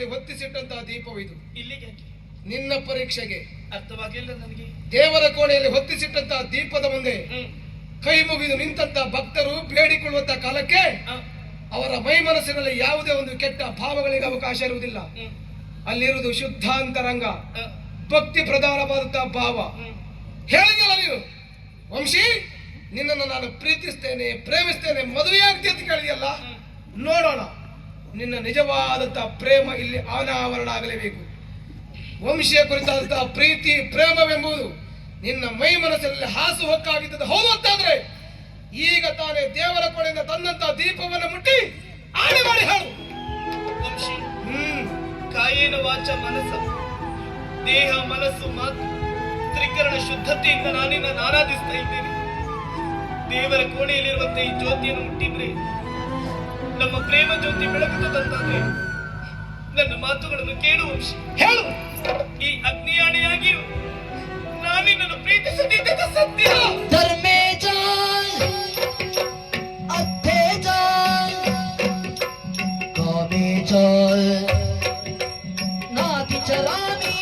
ಕೋಣೆಯಲ್ಲಿ ಹೊತ್ತಿಸಿಟ್ಟಂತಹ ದೀಪವಿದು. ಇಲ್ಲಿಗೆ ನಿನ್ನ ಪರೀಕ್ಷೆಗೆ. ಅರ್ಥವಾಗಿಲ್ಲ ನನಗೆ. ದೇವರ ಕೋಣೆಯಲ್ಲಿ ಹೊತ್ತಿಸಿಟ್ಟಂತಹ ದೀಪದ ಮುಂದೆ ಕೈ ಮುಗಿದು ನಿಂತಹ ಭಕ್ತರು ಬೇಡಿಕೊಳ್ಳುವಂತಹ ಕಾಲಕ್ಕೆ ಅವರ ಮೈ ಮನಸ್ಸಿನಲ್ಲಿ ಯಾವುದೇ ಒಂದು ಕೆಟ್ಟ ಭಾವಗಳಿಗೆ ಅವಕಾಶ ಇರುವುದಿಲ್ಲ. ಅಲ್ಲಿರುವುದು ಶುದ್ಧಾಂತರಂಗ, ಭಕ್ತಿ ಪ್ರಧಾನವಾದಂತಹ ಭಾವ. ಹೇಳಿದಲ್ಲ ನೀನು ವಂಶಿ, ನಿನ್ನನ್ನು ನಾನು ಪ್ರೀತಿಸ್ತೇನೆ, ಪ್ರೇಮಿಸ್ತೇನೆ, ಮದುವೆ ಆಗ್ತಿ ಅಂತ ಕೇಳಿದೆಯಲ್ಲ. ನೋಡೋಣ, ನಿನ್ನ ನಿಜವಾದಂತಹ ಪ್ರೇಮ ಇಲ್ಲಿ ಅನಾವರಣ ಆಗಲೇಬೇಕು. ವಂಶಿಯ ಕುರಿತಾದಂತಹ ಪ್ರೀತಿ ಪ್ರೇಮವೆಂಬುದು ನಿನ್ನ ಮೈ ಮನಸ್ಸಿನಲ್ಲಿ ಹಾಸು ಹೊಕ್ಕಾಗಿದ್ದದ್ದು ಹೌದು ಅಂತಾದ್ರೆ ಈಗ ತಾನೇ ದೇವರ ಕೊಡೆಯಿಂದ ತನ್ನಂತಹ ದೀಪವನ್ನು ಮುಟ್ಟಿ ಆಣೆ ಮಾಡಿ ಹೇಳು. ವಂಶಿ, ಕಾಯೇನ ವಾಚ ಮನಸ್ಸ, ದೇಹ ಮನಸ್ಸು ಮಾತು ತ್ರಿಕರಣ ಶುದ್ಧತೆಯಿಂದ ನಾನಿನ್ನ ಆರಾಧಿಸ್ತಾ ಇದ್ದೇನೆ. ದೇವರ ಕೋಣೆಯಲ್ಲಿರುವಂತೆ ಈ ಜ್ಯೋತಿಯನ್ನು ಮುಟ್ಟಿದ್ರೆ ನಮ್ಮ ಪ್ರೇಮ ಜ್ಯೋತಿ ಬೆಳಗುತ್ತದಂತಾದ್ರೆ ನನ್ನ ಮಾತುಗಳನ್ನು ಕೇಳು ವಂಶಿ, ಹೇಳು. ಈ ಅಗ್ನಿಯಾಣೆಯಾಗಿಯೂ ನಾನಿನ್ನನ್ನು ಪ್ರೀತಿಸದಿದ್ದ ಸತ್ಯ. ಧರ್ಮೇ ಜಾಲ್ ಅರ್ಥೇ ಜಾಲ್ ಕಾಮೇ ಜಾಲ್ ನಾತಿ ಚರಾಮಿ